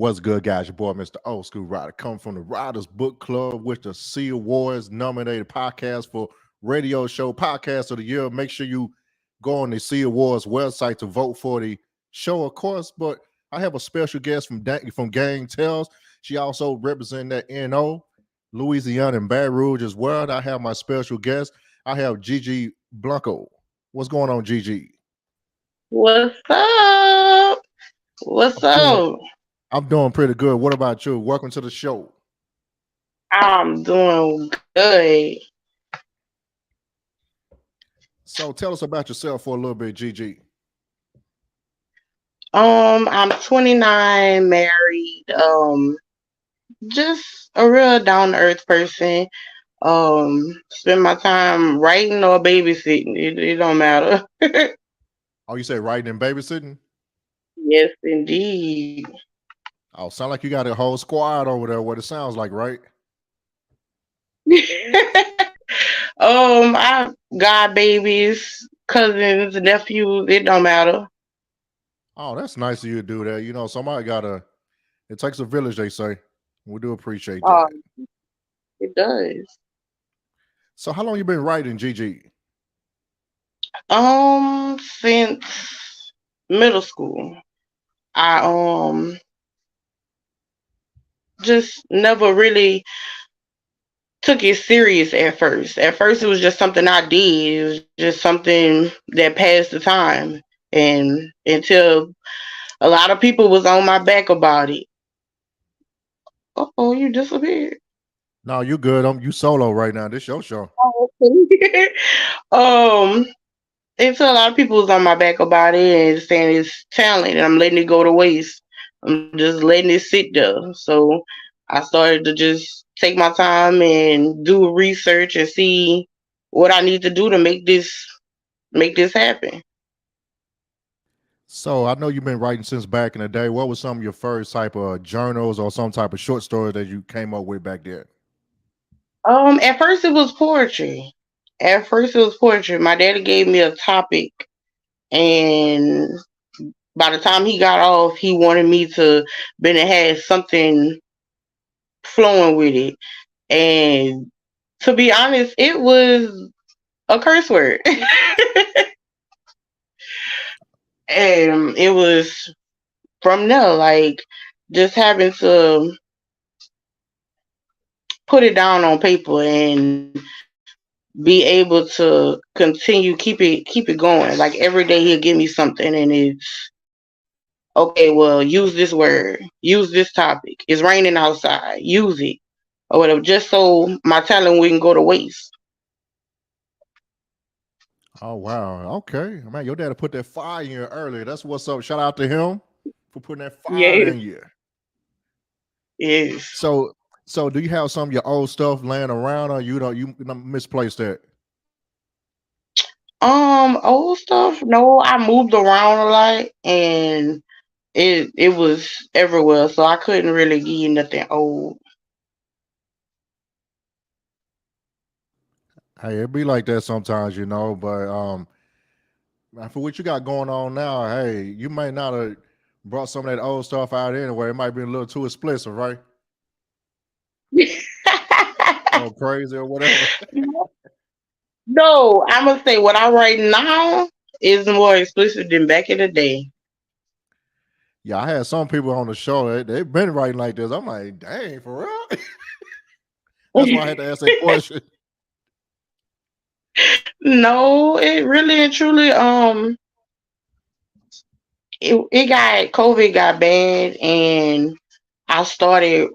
What's good, guys? Your boy, Mr. Old School Rider, coming from the Riders Book Club, with the C Awards nominated podcast for Radio Show Podcast of the Year. Make sure you go on the C Awards website to vote for the show, of course. But I have a special guest from Gang Tells. She also represents that NO, Louisiana, and Baton Rouge as well. I have my special guest. I have Gigi Blanco. What's going on, Gigi? What's up? What's up? I'm doing pretty good. What about you? Welcome to the show. I'm doing good. So tell us about yourself for a little bit, Gigi. I'm 29, married. Just a real down to earth person. Spend my time writing or babysitting. It don't matter. Oh, you say writing and babysitting? Yes, indeed. Oh, sound like you got a whole squad over there. What it sounds like, right? I got babies, cousins, nephews. It don't matter. Oh, that's nice of you to do that. You know, somebody gotta. It takes a village, they say. We do appreciate that. It does. So, how long you been writing, Gigi? Since middle school. I just never really took it serious at first. At first, it was just something I did. It was just something that passed the time, and until a lot of people was on my back about it. Oh, you disappeared. No, you good. You solo right now. This your show. um, until a lot of people was on my back about it and saying it's talent, and I'm letting it go to waste. I'm just letting it sit there. So I started to just take my time and do research and see what I need to do to make this happen. So I know you've been writing since back in the day. What was some of your first type of journals or some type of short story that you came up with back then? At first it was poetry. My daddy gave me a topic, and by the time he got off, he wanted me to have something flowing with it. And to be honest, it was a curse word. And it was from there, like, just having to put it down on paper and be able to continue, keep it going. Like every day he'll give me something, and it's okay, well, use this word, use this topic. It's raining outside, use it. Or whatever, just so my talent wouldn't go to waste. Oh wow, okay, man, your dad put that fire in you earlier. That's what's up. Shout out to him for putting that fire Yes, in you. yes. So do you have some of your old stuff laying around, or you misplaced that? Old stuff. No, I moved around a lot, and it was everywhere, so I couldn't really give you nothing old. Hey, it be like that sometimes, But for what you got going on now, hey, you might not have brought some of that old stuff out anyway. It might be a little too explicit, right? Or crazy or whatever. No, I'm gonna say what I write now is more explicit than back in the day. Yeah, I had some people on the show. They've been writing like this. I'm like, dang, for real? That's why I had to ask that question. No, it really and truly COVID got bad, and I started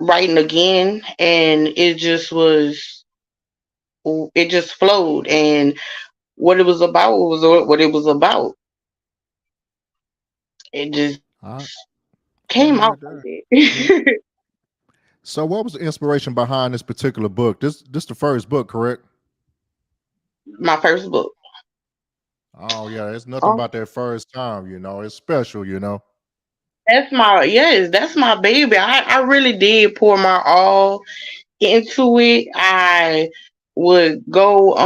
writing again, and it just flowed, and what it was about was what it was about. It just I, I came heard out that. like that. So, what was the inspiration behind this particular book? This the first book, correct? My first book. Oh yeah, it's nothing Oh, about that first time. It's special. that's my baby. I really did pour my all into it. I would go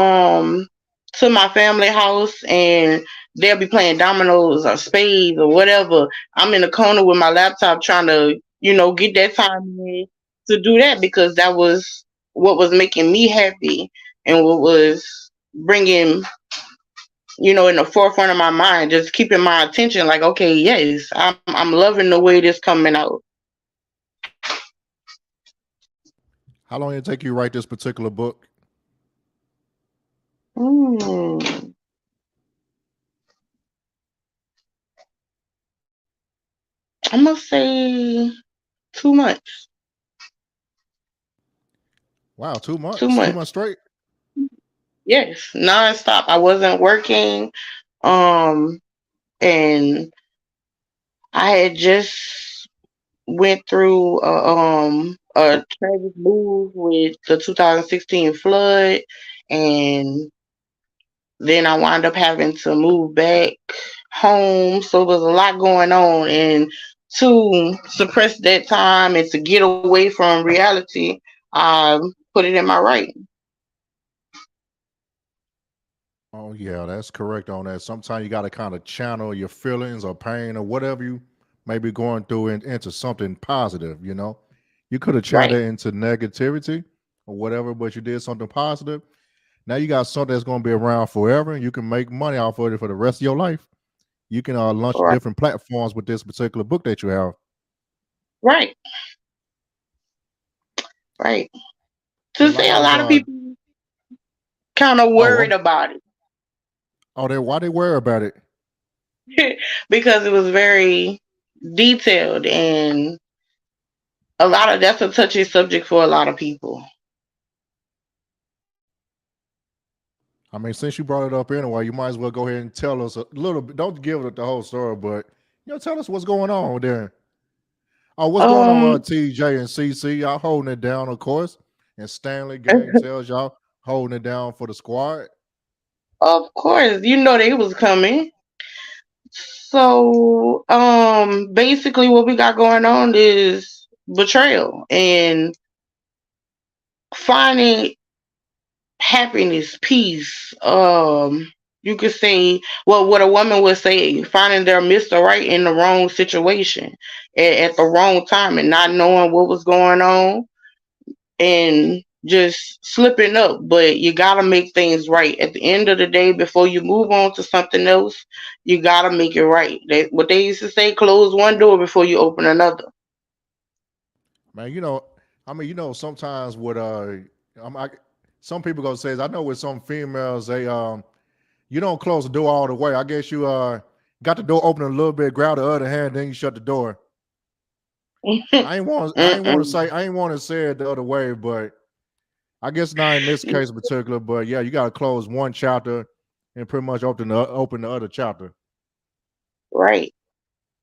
to my family house and they'll be playing dominoes or spades or whatever. I'm in the corner with my laptop trying to, get that time in to do that because that was what was making me happy and what was bringing, in the forefront of my mind, just keeping my attention like, okay, yes, I'm loving the way this coming out. How long did it take you to write this particular book? Mm, I'm gonna say 2 months. Wow, 2 months, 2 months 2 months. straight. Yes, nonstop. I wasn't working. Um, and I had just went through a tragic move with the 2016 flood, and then I wound up having to move back home. So it was a lot going on, and to suppress that time and to get away from reality, I put it in my writing. Oh yeah, that's correct on that. Sometimes you got to kind of channel your feelings or pain or whatever you may be going through into something positive. You could have channeled Right, it into negativity or whatever, but you did something positive. Now you got something that's going to be around forever, and you can make money off of it for the rest of your life. You can launch right, different platforms with this particular book that you have. right, right. Yeah, To a lot say of a us lot of people kind of oh worried about they why they worry about it. it because it was very detailed and a lot of that's a touchy subject for a lot of people. I mean, since you brought it up anyway, you might as well go ahead and tell us a little bit. Don't give it the whole story, but tell us what's going on there. Oh, what's going on, Um, TJ and CC? Y'all holding it down, of course. And Stanley Gang tells y'all holding it down for the squad. of course, they was coming. So, basically, what we got going on is betrayal and finding happiness, peace. You could say, well, what a woman would say, finding their Mr. Right in the wrong situation at the wrong time and not knowing what was going on and just slipping up. But you got to make things right. At the end of the day, before you move on to something else, you got to make it right. What they used to say, close one door before you open another. Man, I mean, sometimes with I'm, I, some people gonna say, I know with some females, you don't close the door all the way. I guess you got the door open a little bit, grab the other hand, then you shut the door. Mm-mm. I ain't want to say it the other way, but I guess not in this case in particular. But yeah, you got to close one chapter and pretty much open the other chapter. Right.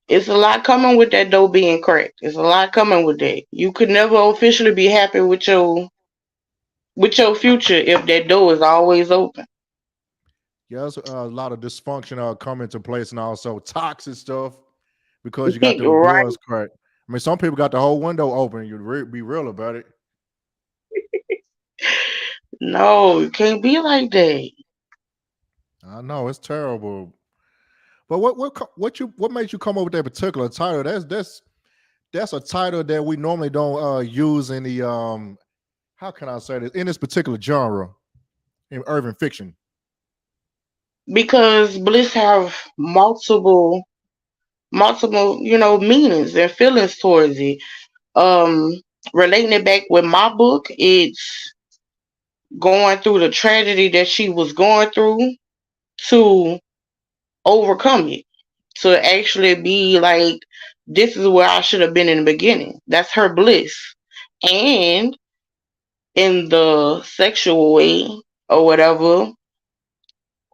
It's a lot coming with that door being cracked. It's a lot coming with that. You could never officially be happy with your future if that door is always open. Yeah, there's a lot of dysfunction come into place, and also toxic stuff because you got them Right. doors cracked. I mean, some people got the whole window open. You be real about it. No, it can't be like that. I know it's terrible. But what made you come up with that particular title? That's a title that we normally don't use in the how can I say this, in this particular genre in urban fiction. Because bliss have multiple, meanings and feelings towards it. Um, Relating it back with my book, it's going through the tragedy that she was going through to overcome it. To actually be like, this is where I should have been in the beginning. That's her bliss. And in the sexual way or whatever,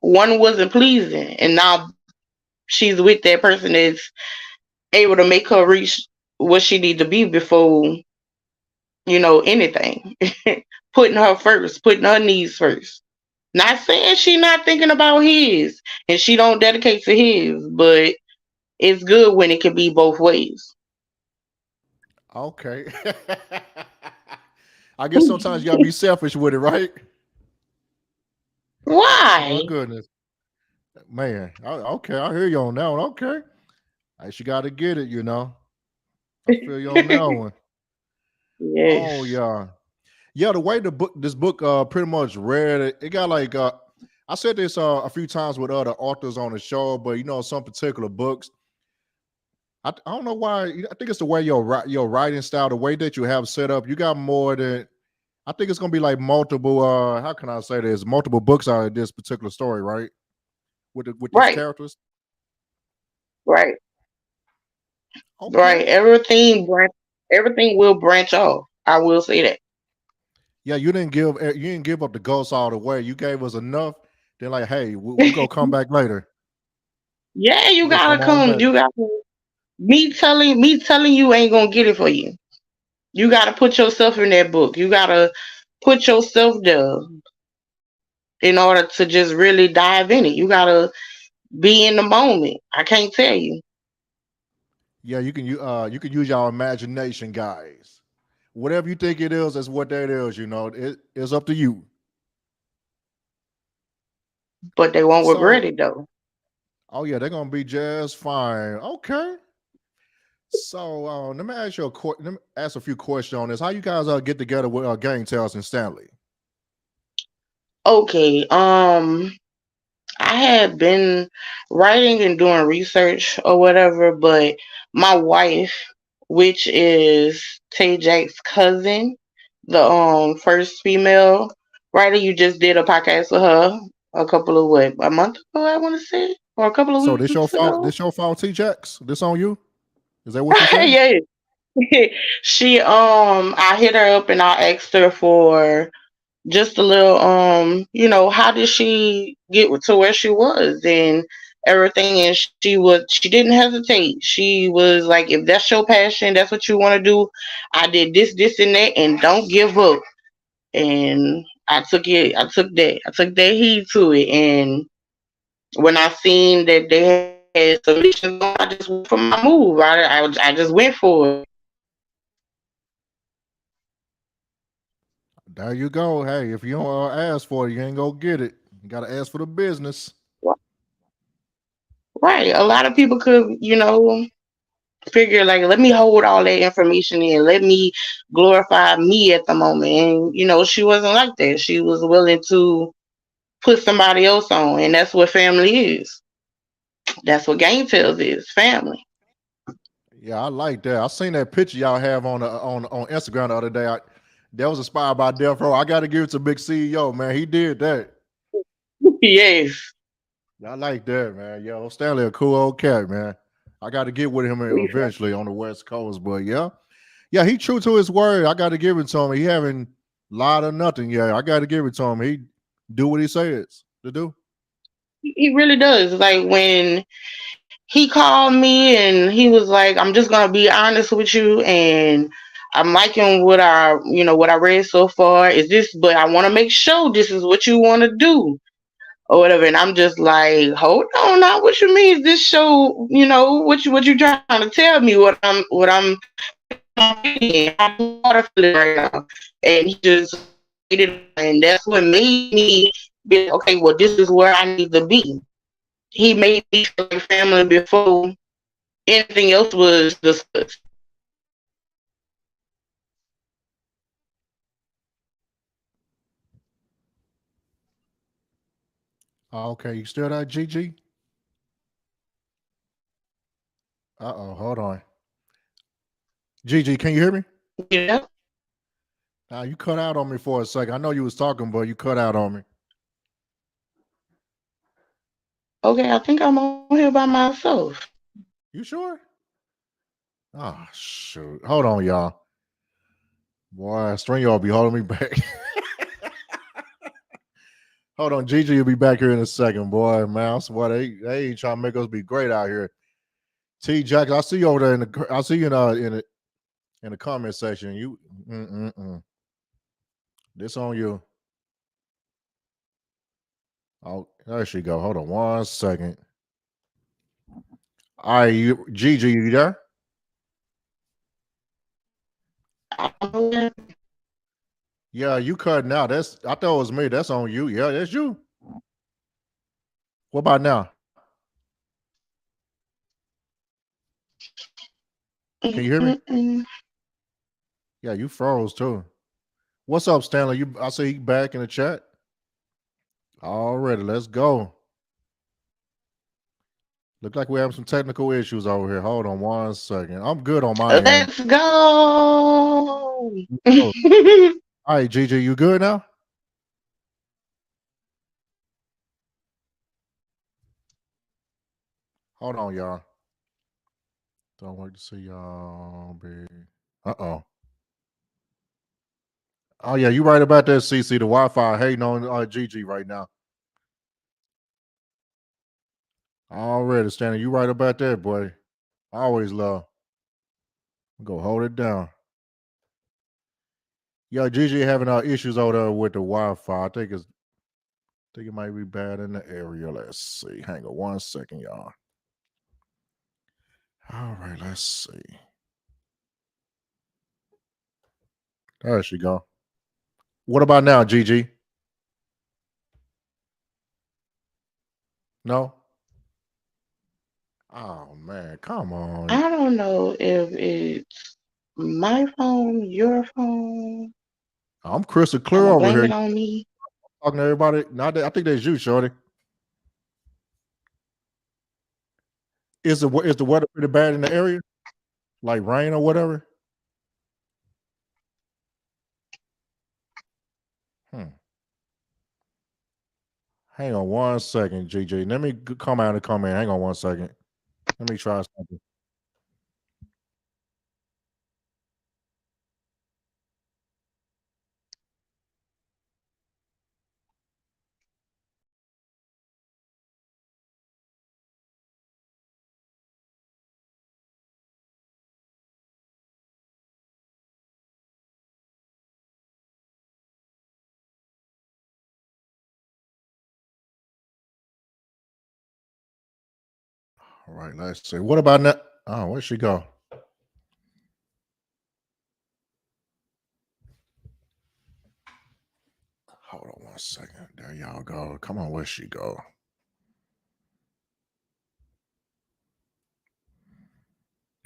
one wasn't pleasing. And now she's with that person that's able to make her reach what she need to be before, anything. Putting her first, putting her needs first. Not saying she not thinking about his and she don't dedicate to his, but it's good when it can be both ways. Okay. I guess sometimes you gotta be selfish with it, right? My Why? goodness, man. Okay, I hear you on that one. Okay, I she got to get it. I feel you on that one. Oh Yes. yeah, yeah. The way this book pretty much read it, it got like I said this a few times with other authors on the show, but some particular books. I don't know why. I think it's the way your writing style, the way that you have set up. You got more than I think it's gonna be like multiple. How can I say this? Multiple books out of this particular story, right? With these Right. characters. Right. Right. Okay. Everything will branch off. I will say that. Yeah, you didn't give up the ghost all the way. You gave us enough. Then like, hey, we go come back later. Yeah, We you go gotta come on come. back. You got to me telling you ain't gonna get it for you. You gotta put yourself in that book. You gotta put yourself there in order to just really dive in it. You gotta be in the moment. I can't tell you. Yeah, you can use your imagination, guys. Whatever you think it is, that's what that is. It's up to you. But they won't regret So, it though. oh yeah, they're gonna be just fine. Okay. So let me ask a few questions on this. How you guys get together with Gang Tales and Stanley? Okay. I had been writing and doing research or whatever, but my wife, which is Tay Jack's cousin, the first female writer, you just did a podcast with her a couple of what, a month ago, I want to say, or a couple of So weeks this your ago. fault. This your fault, T Jax. This on you. Is that what you're saying? Yeah. She I hit her up and I asked her for just a little how did she get to where she was and everything, and she didn't hesitate. She was like, if that's your passion, that's what you want to do, I did this and that, and don't give up. And I took that heed to it, and when I seen that they had submissions on, I just went for my move. I just went for it. There you go. Hey, if you don't ask for it, you ain't gonna get it. You gotta ask for the business. Right, a lot of people could figure like, let me hold all that information in, let me glorify me at the moment. And she wasn't like that. She was willing to put somebody else on, and that's what family is. That's what Game Tales is, family. Yeah, I like that. I seen that picture y'all have on Instagram the other day. That was inspired by Death Row. I got to give it to Big CEO, man. He did that. Yes. I like that, man. Yo, Stanley, a cool old cat, man. I got to get with him we eventually on the West Coast, but yeah, he true to his word. I got to give it to him. He haven't lied or nothing. Yeah, I got to give it to him. He do what he says to do. he really does. Like when he called me and he was like, I'm just gonna be honest with you, and I'm liking what I read so far. Is this, but I want to make sure this is what you want to do or whatever. And I'm just like, hold on now, what you mean? Is this show, what you trying to tell me? What I'm feeling? How do you want to feel right now? And he just laid it, and that's what made me be like, okay, well, this is where I need to be. He made me feel like family before anything else was discussed. Okay, you still there, Gigi? Hold on. Gigi, can you hear me? You know? You cut out on me for a second. I know you was talking, but you cut out on me. Okay, I think I'm on here by myself. You sure? Oh shoot. Hold on, y'all. Boy, string y'all be holding me back. Hold on, Gigi will be back here in a second, boy. Mouse, boy, they ain't trying to make us be great out here. T Jack, I see you over there I see you in the comment section. Mm-mm-mm. This on you. Oh, there she go. Hold on 1 second. All right, Gigi, you there? I don't know Yeah, you cutting out. I thought it was me. That's on you. Yeah, that's you. What about now? Can you hear me? Mm-mm-mm. Yeah, you froze too. What's up, Stanley? You, I see you back in the chat. Already, let's go. Look like we have some technical issues over here. Hold on one second. I'm good on my end. Let's go. Oh, all right, Gigi, you good now? Hold on, y'all. Don't wait to see y'all. Uh oh. Oh yeah, you right about that, CC. The Wi-Fi hating on Gigi right now. Already, Stanley. You right about that, boy. I always love. Go hold it down. Yo, Gigi having issues over there with the Wi-Fi. I think it might be bad in the area. Let's see. Hang on one second, y'all. All right, let's see. There she go. What about now, Gigi? No? Oh man, come on. I don't know if it's my phone, your phone. I'm crystal I'm clear gonna over blame here. it on me. Talking to everybody. Not that, I think that's you, Shorty. Is the weather pretty bad in the area? Like rain or whatever? Hmm. Hang on one second, Gigi. Let me come out and come in. Hang on one second. Let me try something. All right, let's see. What about now? Oh, where'd she go? Hold on one second. There y'all go. Come on, where'd she go?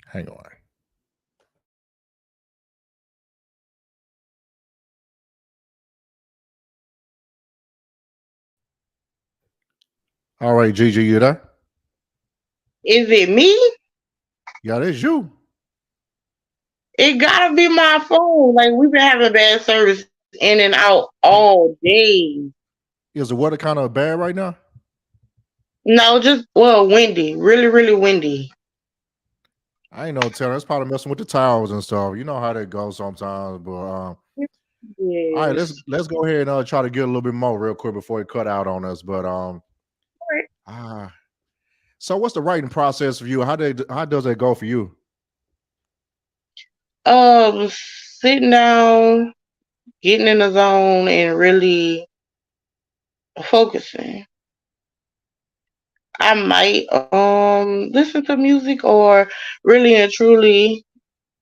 Hang on. All right, Gigi, you there? Is it me? Yeah, that's you. It gotta be my phone. Like we've been having bad service in and out all day. Is the weather kind of bad right now? No, just well, windy. Really, really windy. I ain't no telling. It's probably messing with the towers and stuff. You know how that goes sometimes. But all right, let's Yes. let's go ahead and try to get a little bit more real quick before it cut out on us. But ah, so what's the writing process for you? How does that go for you? Sitting down, getting in the zone, and really focusing. I might listen to music or really and truly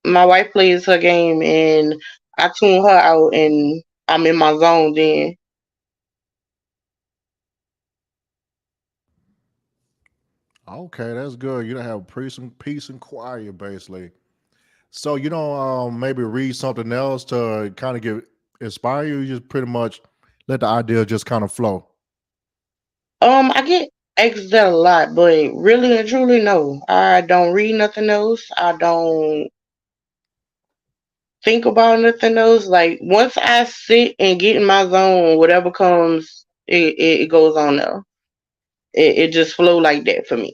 my wife plays her game and I tune her out and I'm in my zone then. Okay, that's good. You don't have peace and quiet, basically. So you don't maybe read something else to kind of get inspire you. You just pretty much let the idea just kind of flow. I get asked that a lot, but really and truly no. I don't read nothing else. I don't think about nothing else. Like once I sit and get in my zone, whatever comes, it goes on there. It just flow like that for me.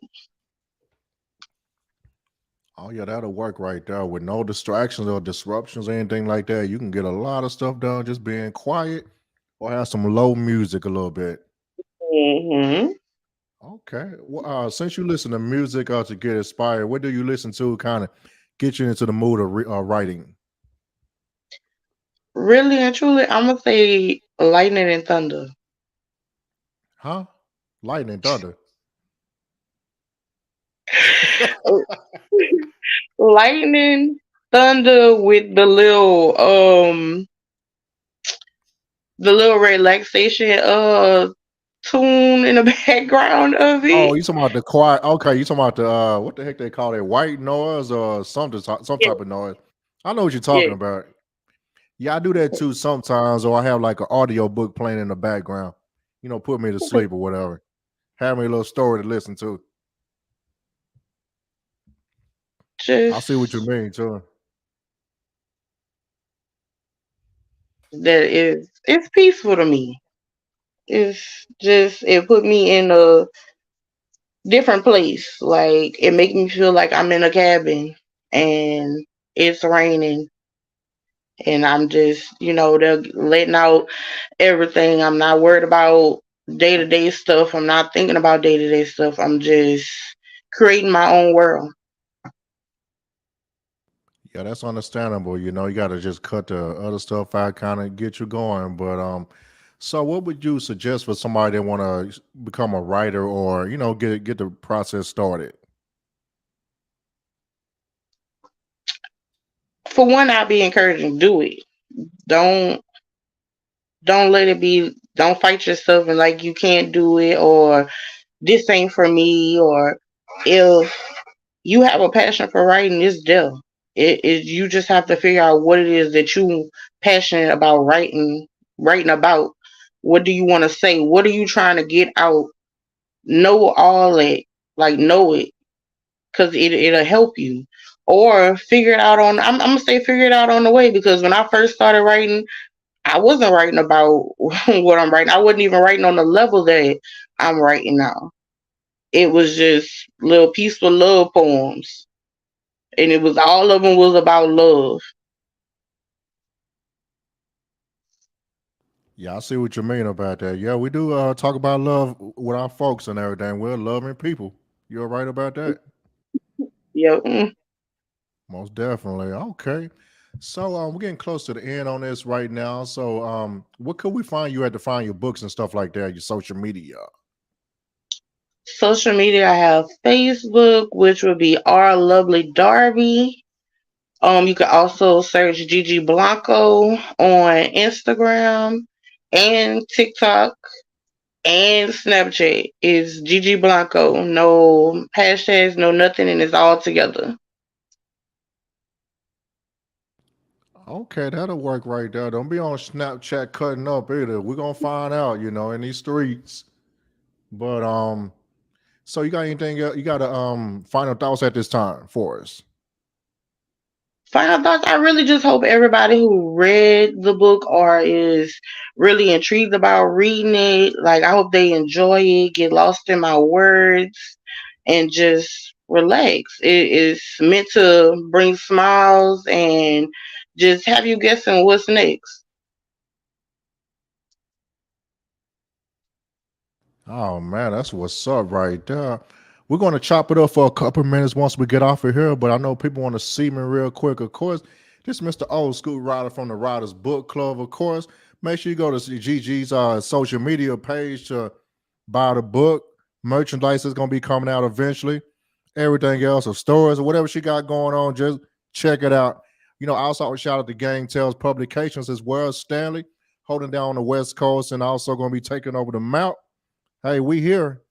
Oh yeah, that'll work right there with no distractions or disruptions or anything like that. You can get a lot of stuff done just being quiet or have some low music a little bit. Hmm. Okay. Well, since you listen to music to get inspired, what do you listen to kind of get you into the mood of writing? Really and truly, I'm gonna say lightning and thunder. Huh? Lightning, thunder. Lightning, thunder with the little relaxation tune in the background of Oh, it. you talking about the quiet? Okay, you talking about the what the heck they call it, white noise or something, some Yeah, type of noise. I know what you're yeah. talking about. Yeah, I do that too sometimes, or I have like an audio book playing in the background. Put me to sleep or whatever. Have me a little story to listen to. I see what you Just mean too. that is it's peaceful to me. It's just it put me in a different place. Like it make me feel like I'm in a cabin and it's raining and I'm just, they're letting out everything. I'm not worried about day to day stuff. I'm not thinking about day to day stuff. I'm just creating my own world. Yeah, that's understandable. You got to just cut the other stuff out, kind of get you going. But so what would you suggest for somebody that want to become a writer or get the process started? For one, I'd be encouraging do it. Don't don't let it be. Don't fight yourself and like you can't do it or this ain't for me or if you have a passion for writing, it's there. You just have to figure out what it is that you passionate about writing about. What do you want to say? What are you trying to get out? Know all it, like know it, because it'll help you. Or figure it out on. I'm gonna say figure it out on the way because when I first started writing, I wasn't writing about what I'm writing. I wasn't even writing on the level that I'm writing now. It was just little peaceful love poems, and it was all of them was about love. Yeah, I see what you mean about that. Yeah, we do talk about love with our folks and everything. We're loving people. You're right about that. Yeah. Most definitely. Okay. So we're getting close to the end on this right now. So what could we find you at to find your books and stuff like that, your social media? Social media, I have Facebook, which would be our lovely Darby. You can also search Gigi Blanco on Instagram and TikTok and Snapchat. Is Gigi Blanco. No hashtags, no nothing, and it's all together. Okay, that'll work right there. Don't be on Snapchat cutting up either. We're gonna find out, in these streets. But so you got anything else? You got final thoughts at this time for us? Final thoughts. I really just hope everybody who read the book or is really intrigued about reading it, like I hope they enjoy it, get lost in my words, and just relax. It is meant to bring smiles and just have you guessing what's next. Oh man, that's what's up right there. We're gonna chop it up for a couple minutes once we get off of here, but I know people want to see me real quick. Of course, this is Mr. Old School Rider from the Riders Book Club. Of course, make sure you go to Gigi's social media page to buy the book. Merchandise is gonna be coming out eventually. Everything else, or stores or whatever she got going on, just check it out. Also shout out to Gang Tales Publications as well. Stanley holding down the West Coast and also gonna be taking over the Mount. Hey, we here.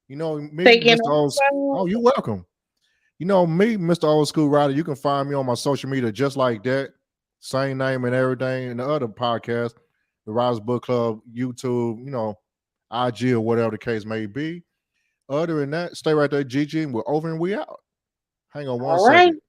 Me, Taking Mr. Old School. over. Oh, you're welcome. Me, Mr. Old School Rider. You can find me on my social media just like that. Same name and everything. And the other podcast, the Riders Book Club, YouTube, IG or whatever the case may be. Other than that, stay right there, Gigi, and we're over and we out. Hang on one All right. second.